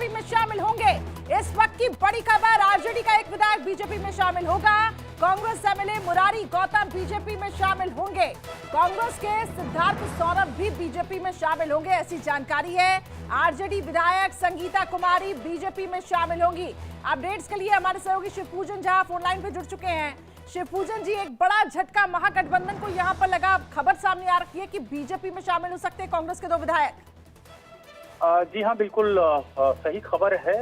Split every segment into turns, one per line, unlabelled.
BJP में शामिल होंगे। इस वक्त की बड़ी खबर, आरजेडी का एक विधायक बीजेपी में शामिल होगा। कांग्रेस एमएलए मुरारी गौतम बीजेपी में शामिल होंगे। कांग्रेस के सिद्धार्थ सौरभ भी बीजेपी में शामिल होंगे, ऐसी जानकारी है। आरजेडी विधायक संगीता कुमारी बीजेपी में शामिल होंगी। अपडेट्स के लिए हमारे सहयोगी शिवपूजन झा फोनलाइन पे जुड़ चुके हैं। शिवपूजन जी, एक बड़ा झटका महागठबंधन को यहां पर लगा, खबर सामने आ रही है कि बीजेपी में शामिल हो सकते हैं कांग्रेस के दो विधायक।
जी हाँ, बिल्कुल सही खबर है।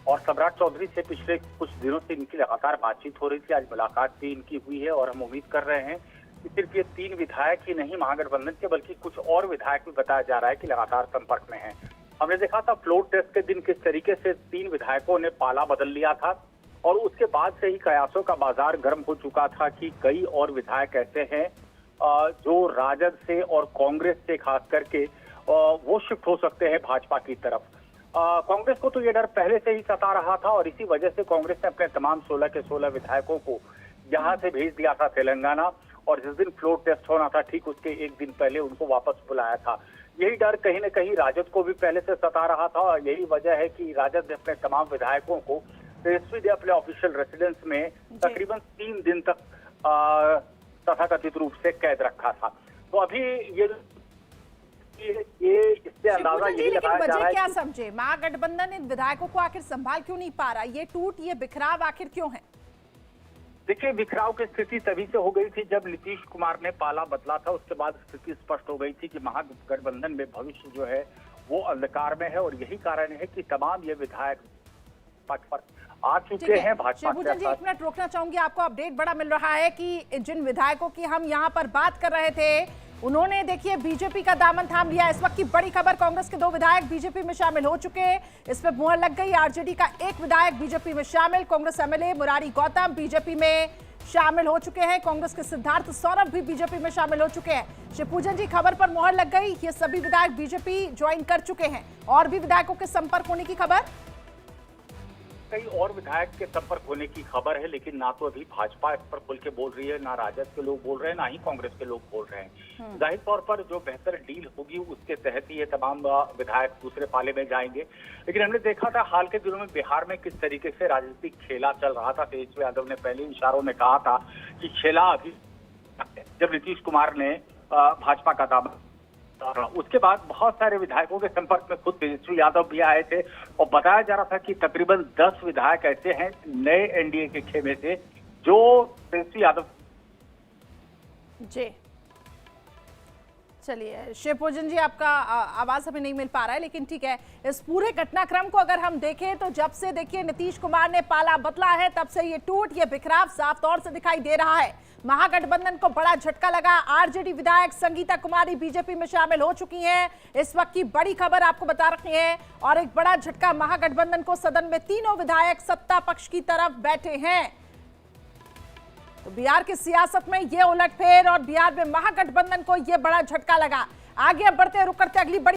और सम्राट चौधरी से पिछले कुछ दिनों से इनकी लगातार बातचीत हो रही थी। आज मुलाकात भी इनकी हुई है और हम उम्मीद कर रहे हैं कि सिर्फ ये 3 विधायक ही नहीं महागठबंधन के, बल्कि कुछ और विधायक भी बताया जा रहा है कि लगातार संपर्क में हैं। हमने देखा था फ्लोर टेस्ट के दिन किस तरीके से 3 विधायकों ने पाला बदल लिया था और उसके बाद से ही कयासों का बाजार गर्म हो चुका था कि कई और विधायक ऐसे हैं जो राजद से और कांग्रेस से खास करके वो शिफ्ट हो सकते हैं भाजपा की तरफ। कांग्रेस को तो ये डर पहले से ही सता रहा था और इसी वजह से कांग्रेस ने अपने तमाम 16 के 16 विधायकों को यहां से भेज दिया था तेलंगाना, और जिस दिन फ्लोर टेस्ट होना था ठीक उसके एक दिन पहले उनको वापस बुलाया था। यही डर कहीं न कहीं राजद को भी पहले से सता रहा था और यही वजह है कि राजद ने अपने तमाम विधायकों को तेजस्वी ने अपने ऑफिशियल रेसिडेंस में तकरीबन 3 दिन तक तथाकथित रूप से कैद रखा था। तो अभी ये इससे अंदाजा यही लगाया जा रहा है।
क्या समझे, महागठबंधन इन विधायकों को आखिर संभाल क्यों नहीं पा रहा? ये टूट, ये बिखराव आखिर क्यों है?
देखिए, बिखराव की स्थिति तभी से हो गई थी जब नीतीश कुमार ने पाला बदला था। उसके बाद स्थिति स्पष्ट हो गई थी कि महागठबंधन में भविष्य जो है वो अंधकार में है और यही कारण है कि तमाम ये विधायक पर आ चुके हैं भाजपा के साथ।
1 मिनट रोकना चाहूंगी, आपको अपडेट बड़ा मिल रहा है कि जिन विधायकों की हम यहाँ पर बात कर रहे थे उन्होंने देखिए बीजेपी का दामन थाम लिया। इस वक्त की बड़ी खबर, कांग्रेस के 2 विधायक बीजेपी में शामिल हो चुके हैं। इस पर मुहर लग गई। आरजेडी का एक विधायक बीजेपी में शामिल, कांग्रेस एमएलए मुरारी गौतम बीजेपी में शामिल हो चुके हैं। कांग्रेस के सिद्धार्थ सौरभ भी बीजेपी में शामिल हो चुके हैं। शिवपूजन जी, खबर पर मुहर लग गई, ये सभी विधायक बीजेपी ज्वाइन कर चुके हैं। और भी विधायकों के संपर्क होने की खबर?
कई और विधायक के संपर्क होने की खबर है, लेकिन ना तो अभी भाजपा इस पर खुल के बोल रही है, ना राजद के लोग बोल रहे हैं, ना ही कांग्रेस के लोग बोल रहे हैं। जाहिर तौर पर जो बेहतर डील होगी उसके तहत ही ये तमाम विधायक दूसरे पाले में जाएंगे। लेकिन हमने देखा था हाल के दिनों में बिहार में किस तरीके से राजनीतिक खेला चल रहा था। तेजस्वी यादव ने पहले इशारों में कहा था कि खेला अभी, जब नीतीश कुमार ने भाजपा का दामन, उसके बाद बहुत सारे विधायकों के संपर्क में खुद तेजस्वी यादव भी आए थे और बताया जा रहा था कि तकरीबन 10 विधायक ऐसे हैं नए एनडीए के खेमे से जो तेजस्वी यादव।
जी चलिए शिवपूजन जी, आपका आवाज हमें नहीं मिल पा रहा है, लेकिन ठीक है। इस पूरे घटनाक्रम को अगर हम देखें तो जब से देखिए नीतीश कुमार ने पाला बदला है तब से ये टूट, ये बिखराव साफ तौर से दिखाई दे रहा है। महागठबंधन को बड़ा झटका लगा। आरजेडी विधायक संगीता कुमारी बीजेपी में शामिल हो चुकी हैं। इस वक्त की बड़ी खबर आपको बता रखी है। और एक बड़ा झटका महागठबंधन को, सदन में तीनों विधायक सत्ता पक्ष की तरफ बैठे हैं। तो बिहार की सियासत में ये उलटफेर और बिहार में महागठबंधन को ये बड़ा झटका लगा। आगे अब बढ़ते रुक करते अगली बड़ी